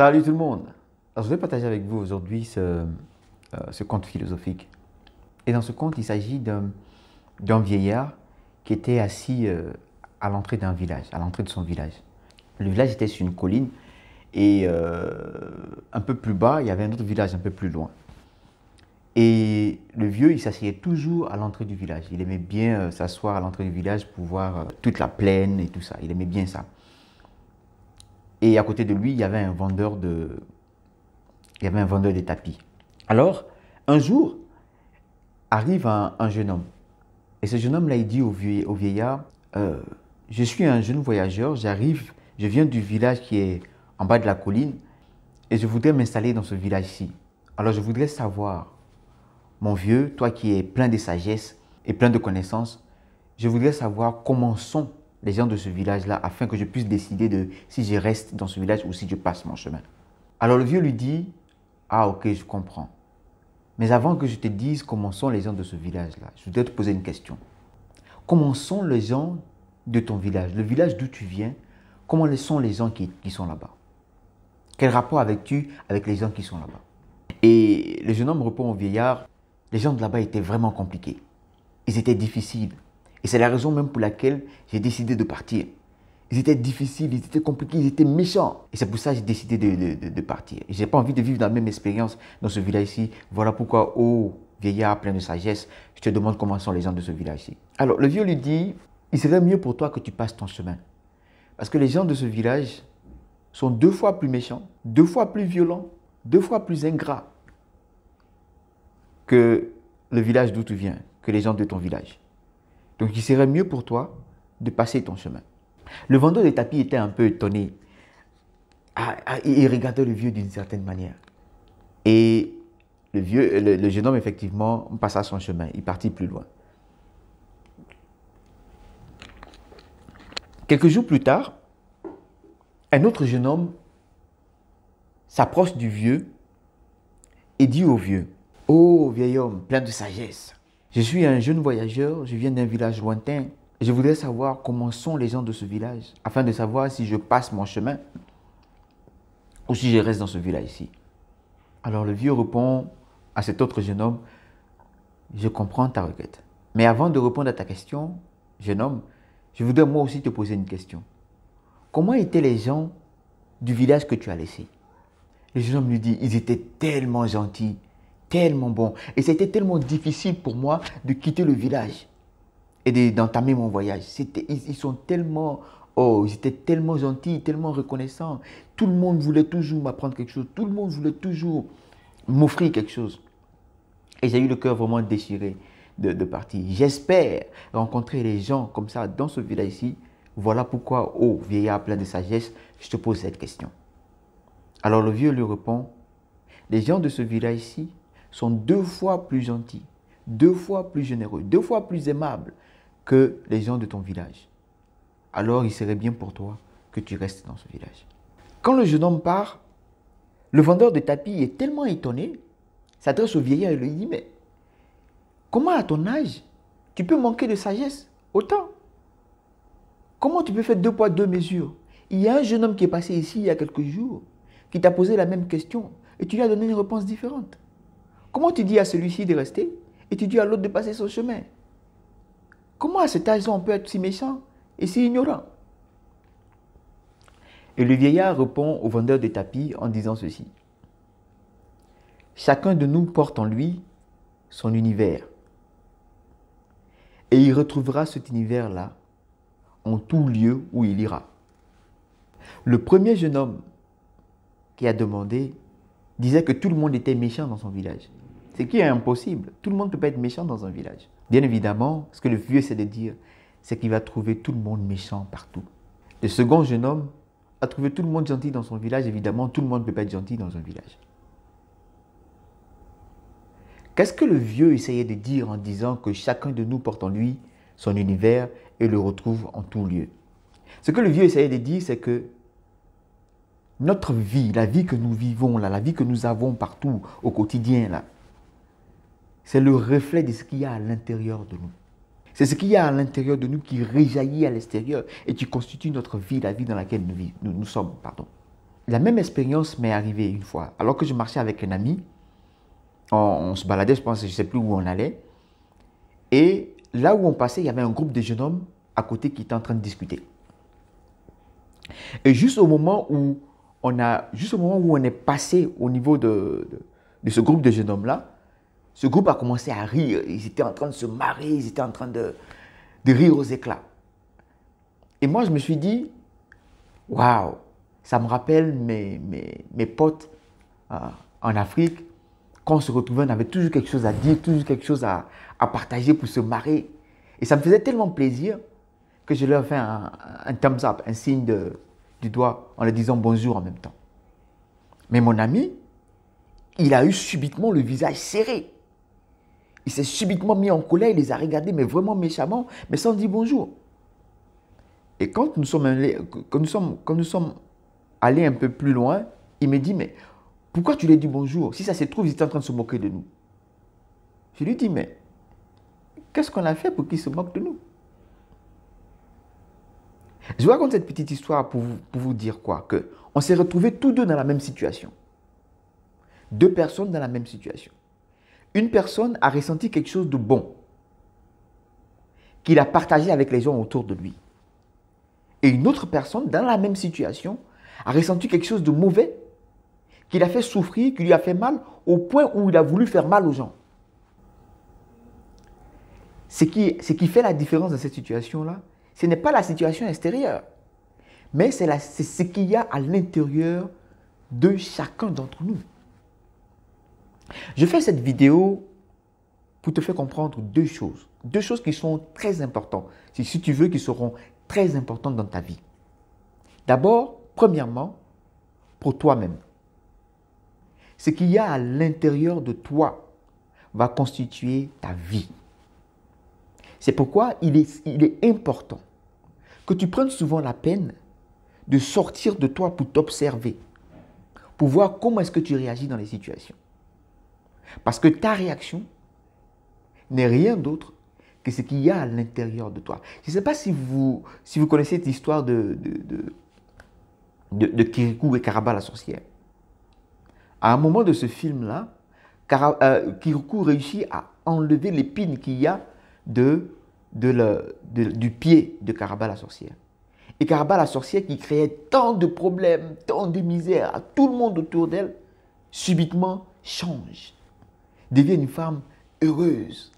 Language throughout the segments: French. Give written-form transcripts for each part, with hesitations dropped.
Salut tout le monde! Alors, je vais partager avec vous aujourd'hui ce conte philosophique. Et dans ce conte, il s'agit d'un vieillard qui était assis à l'entrée d'un village, à l'entrée de son village. Le village était sur une colline et un peu plus bas, il y avait un autre village un peu plus loin. Et le vieux, il s'asseyait toujours à l'entrée du village. Il aimait bien s'asseoir à l'entrée du village pour voir toute la plaine et tout ça. Il aimait bien ça. Et à côté de lui, il y avait un vendeur de tapis. Alors, un jour, arrive un jeune homme. Et ce jeune homme-là, il dit au vieillard, je suis un jeune voyageur, je viens du village qui est en bas de la colline et je voudrais m'installer dans ce village-ci. Alors, je voudrais savoir, mon vieux, toi qui es plein de sagesse et plein de connaissances, je voudrais savoir comment sont les gens de ce village-là afin que je puisse décider de si je reste dans ce village ou si je passe mon chemin. Alors le vieux lui dit, ah ok, je comprends. Mais avant que je te dise comment sont les gens de ce village-là, je voudrais te poser une question. Comment sont les gens de ton village, le village d'où tu viens, comment sont les gens qui sont là-bas? Quel rapport as-tu avec les gens qui sont là-bas? Et le jeune homme répond au vieillard, les gens de là-bas étaient vraiment compliqués. Ils étaient difficiles. Et c'est la raison même pour laquelle j'ai décidé de partir. Ils étaient difficiles, ils étaient compliqués, ils étaient méchants. Et c'est pour ça que j'ai décidé de partir. Et je n'ai pas envie de vivre la même expérience dans ce village-ci. Voilà pourquoi, oh vieillard plein de sagesse, je te demande comment sont les gens de ce village-ci. Alors le vieux lui dit, il serait mieux pour toi que tu passes ton chemin. Parce que les gens de ce village sont 2 fois plus méchants, 2 fois plus violents, 2 fois plus ingrats que le village d'où tu viens, que les gens de ton village. Donc, il serait mieux pour toi de passer ton chemin. Le vendeur de tapis était un peu étonné. Il regardait le vieux d'une certaine manière. Et le jeune homme, effectivement, passa son chemin. Il partit plus loin. Quelques jours plus tard, un autre jeune homme s'approche du vieux et dit au vieux, « Oh, vieil homme, plein de sagesse, je suis un jeune voyageur, je viens d'un village lointain. Je voudrais savoir comment sont les gens de ce village, afin de savoir si je passe mon chemin ou si je reste dans ce village-ci. » Alors le vieux répond à cet autre jeune homme, « Je comprends ta requête. Mais avant de répondre à ta question, jeune homme, je voudrais moi aussi te poser une question. Comment étaient les gens du village que tu as laissé? » Le jeune homme lui dit, « Ils étaient tellement gentils, tellement bons. Et c'était tellement difficile pour moi de quitter le village et d'entamer mon voyage. Ils sont tellement, oh, ils étaient tellement gentils, tellement reconnaissants. Tout le monde voulait toujours m'apprendre quelque chose. Tout le monde voulait toujours m'offrir quelque chose. Et j'ai eu le cœur vraiment déchiré de partir. J'espère rencontrer les gens comme ça dans ce village-ci. Voilà pourquoi, oh, vieillard plein de sagesse, je te pose cette question. » Alors le vieux lui répond, « Les gens de ce village-ci sont 2 fois plus gentils, 2 fois plus généreux, 2 fois plus aimables que les gens de ton village. Alors il serait bien pour toi que tu restes dans ce village. » Quand le jeune homme part, le vendeur de tapis est tellement étonné, s'adresse au vieillard et lui dit, « Mais comment à ton âge, tu peux manquer de sagesse autant? Comment tu peux faire 2 poids 2 mesures? Il y a un jeune homme qui est passé ici il y a quelques jours, qui t'a posé la même question et tu lui as donné une réponse différente. Comment tu dis à celui-ci de rester et tu dis à l'autre de passer son chemin? Comment à cet âge-là on peut être si méchant et si ignorant? » Et le vieillard répond au vendeur de tapis en disant ceci. « Chacun de nous porte en lui son univers. Et il retrouvera cet univers-là en tout lieu où il ira. » Le premier jeune homme qui a demandé disait que tout le monde était méchant dans son village. Ce qui est impossible. Tout le monde ne peut pas être méchant dans un village. Bien évidemment, ce que le vieux essaie de dire, c'est qu'il va trouver tout le monde méchant partout. Le second jeune homme a trouvé tout le monde gentil dans son village. Évidemment, tout le monde ne peut pas être gentil dans un village. Qu'est-ce que le vieux essayait de dire en disant que chacun de nous porte en lui son univers et le retrouve en tout lieu? Ce que le vieux essayait de dire, c'est que notre vie, la vie que nous vivons, là, la vie que nous avons partout au quotidien, là, c'est le reflet de ce qu'il y a à l'intérieur de nous. C'est ce qu'il y a à l'intérieur de nous qui réjaillit à l'extérieur et qui constitue notre vie, la vie dans laquelle nous sommes. Pardon. la même expérience m'est arrivée une fois. Alors que je marchais avec un ami, on se baladait, je pense, je ne sais plus où on allait. Et là où on passait, il y avait un groupe de jeunes hommes à côté qui étaient en train de discuter. Et juste au moment où on est passé au niveau de ce groupe de jeunes hommes-là, ce groupe a commencé à rire. Ils étaient en train de se marrer, ils étaient en train de rire aux éclats. Et moi, je me suis dit, waouh, ça me rappelle mes potes en Afrique. Quand on se retrouvait, on avait toujours quelque chose à dire, toujours quelque chose à partager pour se marrer. Et ça me faisait tellement plaisir que je leur ai fait un thumbs up, un signe du doigt en leur disant bonjour en même temps. Mais mon ami, il a eu subitement le visage serré. Il s'est subitement mis en colère, il les a regardés, mais vraiment méchamment, mais sans dire bonjour. Et quand nous sommes allés un peu plus loin, il me dit, mais pourquoi tu lui as dit bonjour? Si ça se trouve, ils étaient en train de se moquer de nous. Je lui dis, mais qu'est-ce qu'on a fait pour qu'ils se moquent de nous? Je vous raconte cette petite histoire pour vous dire quoi? On s'est retrouvés tous deux dans la même situation. Deux personnes dans la même situation. Une personne a ressenti quelque chose de bon qu'il a partagé avec les gens autour de lui. Et une autre personne, dans la même situation, a ressenti quelque chose de mauvais qu'il a fait souffrir, qui lui a fait mal, au point où il a voulu faire mal aux gens. Ce qui fait la différence dans cette situation-là, ce n'est pas la situation extérieure, mais c'est ce qu'il y a à l'intérieur de chacun d'entre nous. Je fais cette vidéo pour te faire comprendre deux choses qui sont très importantes, si tu veux, qui seront très importantes dans ta vie. D'abord, premièrement, pour toi-même. Ce qu'il y a à l'intérieur de toi va constituer ta vie. C'est pourquoi il est important que tu prennes souvent la peine de sortir de toi pour t'observer, pour voir comment est-ce que tu réagis dans les situations. Parce que ta réaction n'est rien d'autre que ce qu'il y a à l'intérieur de toi. Je ne sais pas si vous connaissez cette histoire de Kirikou et Karaba la sorcière. À un moment de ce film-là, Kirikou réussit à enlever l'épine qu'il y a du pied de Karaba la sorcière. Et Karaba la sorcière qui créait tant de problèmes, tant de misère à tout le monde autour d'elle, subitement change. Devient une femme heureuse,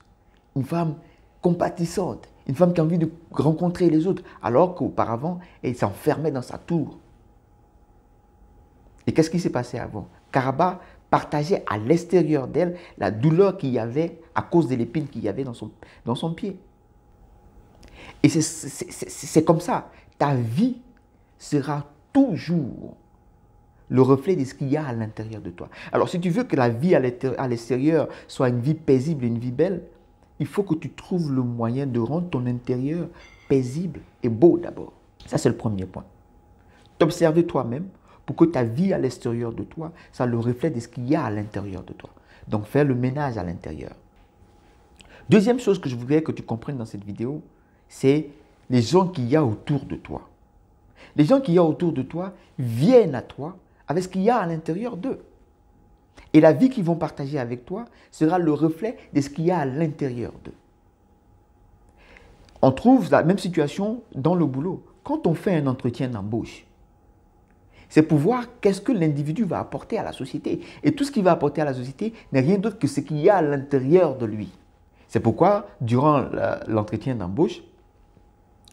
une femme compatissante, une femme qui a envie de rencontrer les autres, alors qu'auparavant, elle s'enfermait dans sa tour. Et qu'est-ce qui s'est passé avant? Karaba partageait à l'extérieur d'elle la douleur qu'il y avait à cause de l'épine qu'il y avait dans son pied. Et c'est comme ça. Ta vie sera toujours le reflet de ce qu'il y a à l'intérieur de toi. Alors, si tu veux que la vie à l'extérieur soit une vie paisible et une vie belle, il faut que tu trouves le moyen de rendre ton intérieur paisible et beau d'abord. Ça, c'est le premier point. T'observer toi-même pour que ta vie à l'extérieur de toi soit le reflet de ce qu'il y a à l'intérieur de toi. Donc, faire le ménage à l'intérieur. Deuxième chose que je voudrais que tu comprennes dans cette vidéo, c'est les gens qu'il y a autour de toi. Les gens qu'il y a autour de toi viennent à toi avec ce qu'il y a à l'intérieur d'eux. Et la vie qu'ils vont partager avec toi sera le reflet de ce qu'il y a à l'intérieur d'eux. On trouve la même situation dans le boulot. Quand on fait un entretien d'embauche, c'est pour voir qu'est-ce que l'individu va apporter à la société. Et tout ce qu'il va apporter à la société n'est rien d'autre que ce qu'il y a à l'intérieur de lui. C'est pourquoi, durant l'entretien d'embauche,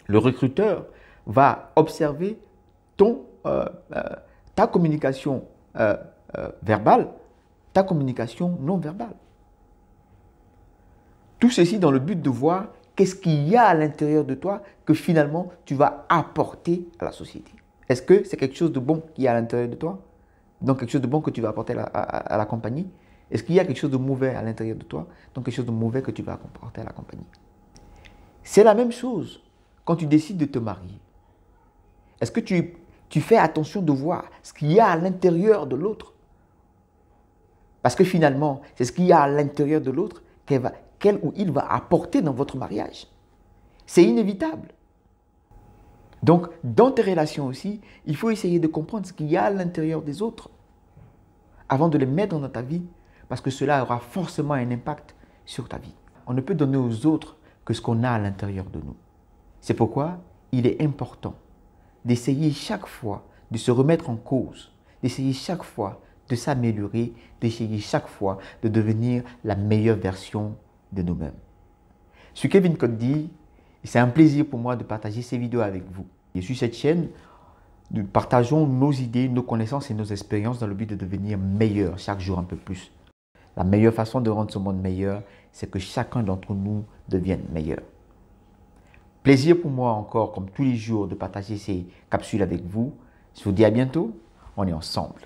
le recruteur va observer ta communication verbale, ta communication non verbale. Tout ceci dans le but de voir qu'est-ce qu'il y a à l'intérieur de toi que finalement tu vas apporter à la société. Est-ce que c'est quelque chose de bon qui est à l'intérieur de toi? Donc quelque chose de bon que tu vas apporter à la compagnie? Est-ce qu'il y a quelque chose de mauvais à l'intérieur de toi? Donc quelque chose de mauvais que tu vas apporter à la compagnie. C'est la même chose quand tu décides de te marier. Est-ce que tu fais attention de voir ce qu'il y a à l'intérieur de l'autre? Parce que finalement, c'est ce qu'il y a à l'intérieur de l'autre qu'elle ou il va apporter dans votre mariage. C'est inévitable. Donc, dans tes relations aussi, il faut essayer de comprendre ce qu'il y a à l'intérieur des autres avant de les mettre dans ta vie, parce que cela aura forcément un impact sur ta vie. On ne peut donner aux autres que ce qu'on a à l'intérieur de nous. C'est pourquoi il est important d'essayer chaque fois de se remettre en cause, d'essayer chaque fois de s'améliorer, d'essayer chaque fois de devenir la meilleure version de nous-mêmes. Je suis Kevin Coddy et c'est un plaisir pour moi de partager ces vidéos avec vous. Et sur cette chaîne, nous partageons nos idées, nos connaissances et nos expériences dans le but de devenir meilleurs chaque jour un peu plus. La meilleure façon de rendre ce monde meilleur, c'est que chacun d'entre nous devienne meilleur. Plaisir pour moi encore, comme tous les jours, de partager ces capsules avec vous. Je vous dis à bientôt, on est ensemble.